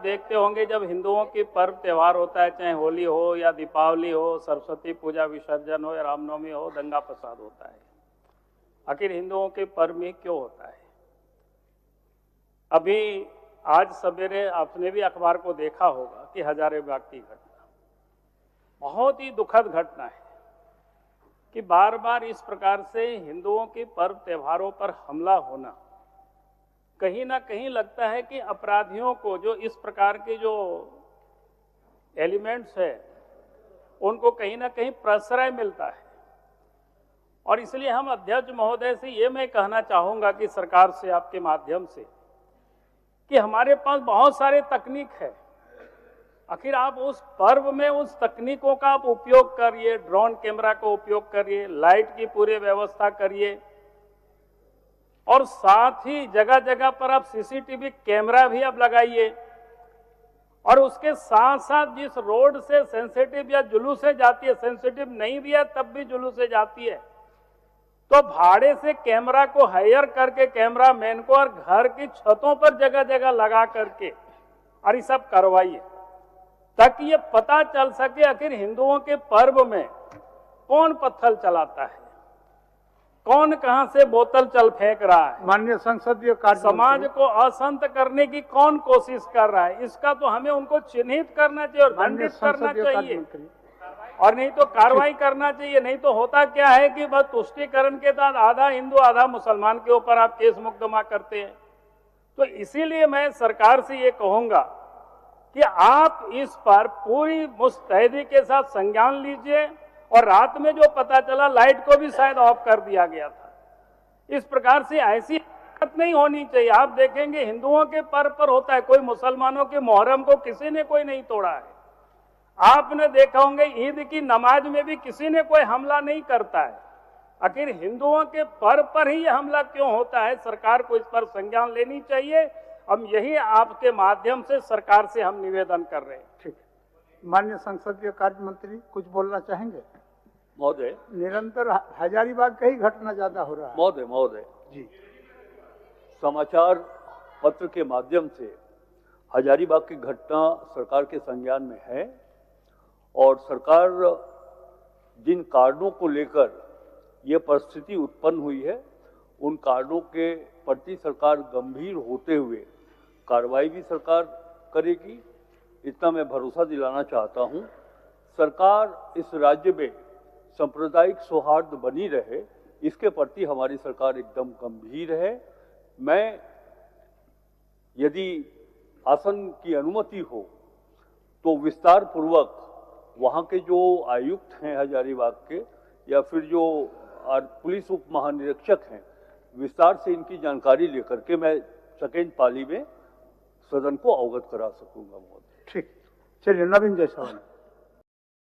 देखते होंगे जब हिंदुओं की पर्व त्योहार होता है, चाहे होली हो या दीपावली हो, सरस्वती पूजा विसर्जन हो या रामनवमी हो, दंगा फसाद होता है। आखिर हिंदुओं के पर्व में क्यों होता है? अभी आज सवेरे आपने भी अखबार को देखा होगा कि हजारीबाग की घटना बहुत ही दुखद घटना है कि बार बार इस प्रकार से हिंदुओं के पर्व त्योहारों पर हमला होना कहीं ना कहीं लगता है कि अपराधियों को, जो इस प्रकार के जो एलिमेंट्स है, उनको कहीं ना कहीं प्रश्रय मिलता है। और इसलिए हम अध्यक्ष महोदय से ये मैं कहना चाहूंगा कि सरकार से, आपके माध्यम से, कि हमारे पास बहुत सारे तकनीक है। आखिर आप उस पर्व में उस तकनीकों का आप उपयोग करिए, ड्रोन कैमरा का उपयोग करिए, लाइट की पूरी व्यवस्था करिए, और साथ ही जगह जगह पर आप सीसीटीवी कैमरा भी आप लगाइए। और उसके साथ साथ जिस रोड से सेंसिटिव या जुलूस से जाती है, सेंसिटिव नहीं भी है तब भी जुलूस से जाती है, तो भाड़े से कैमरा को हायर करके कैमरा मैन को और घर की छतों पर जगह जगह लगा करके और ये सब करवाइए, ताकि ये पता चल सके आखिर हिंदुओं के पर्व में कौन पत्थर चलाता है, कौन कहां से बोतल चल फेंक रहा है, माननीय संसदीय कार्य समाज को अशांत करने की कौन कोशिश कर रहा है, इसका तो हमें उनको चिन्हित करना चाहिए और दंडित करना चाहिए, और नहीं तो कार्रवाई करना चाहिए। नहीं तो होता क्या है कि बस तुष्टीकरण के बाद आधा हिंदू आधा मुसलमान के ऊपर आप केस मुकदमा करते हैं। तो इसीलिए मैं सरकार से ये कहूंगा कि आप इस पर पूरी मुस्तैदी के साथ संज्ञान लीजिए। और रात में जो पता चला, लाइट को भी शायद ऑफ कर दिया गया था। इस प्रकार से ऐसी हरकत नहीं होनी चाहिए। आप देखेंगे हिंदुओं के पर्व पर होता है, कोई मुसलमानों के मुहर्रम को किसी ने कोई नहीं तोड़ा है। आपने देखा होंगे ईद की नमाज में भी किसी ने कोई हमला नहीं करता है। आखिर हिंदुओं के पर्व पर ही यह हमला क्यों होता है? सरकार को इस पर संज्ञान लेनी चाहिए। हम यही आपके माध्यम से सरकार से हम निवेदन कर रहे हैं। ठीक है, माननीय संसदीय कार्य मंत्री कुछ बोलना चाहेंगे? महोदय, निरंतर हजारीबाग का ही घटना ज्यादा हो रहा है। महोदय जी, समाचार पत्र के माध्यम से हजारीबाग की घटना सरकार के संज्ञान में है, और सरकार जिन कारणों को लेकर यह परिस्थिति उत्पन्न हुई है, उन कारणों के प्रति सरकार गंभीर होते हुए कार्रवाई भी सरकार करेगी, इतना मैं भरोसा दिलाना चाहता हूं। सरकार इस राज्य में सांप्रदायिक सौहार्द बनी रहे, इसके प्रति हमारी सरकार एकदम गंभीर है। मैं, यदि आसन की अनुमति हो, तो विस्तार पूर्वक वहाँ के जो आयुक्त हैं हजारीबाग के, या फिर जो पुलिस उप महानिरीक्षक हैं, विस्तार से इनकी जानकारी लेकर के मैं सेकेंड पाली में सदन को अवगत करा सकूंगा। महोदय, ठीक, चलिए नवीन जायसवाल।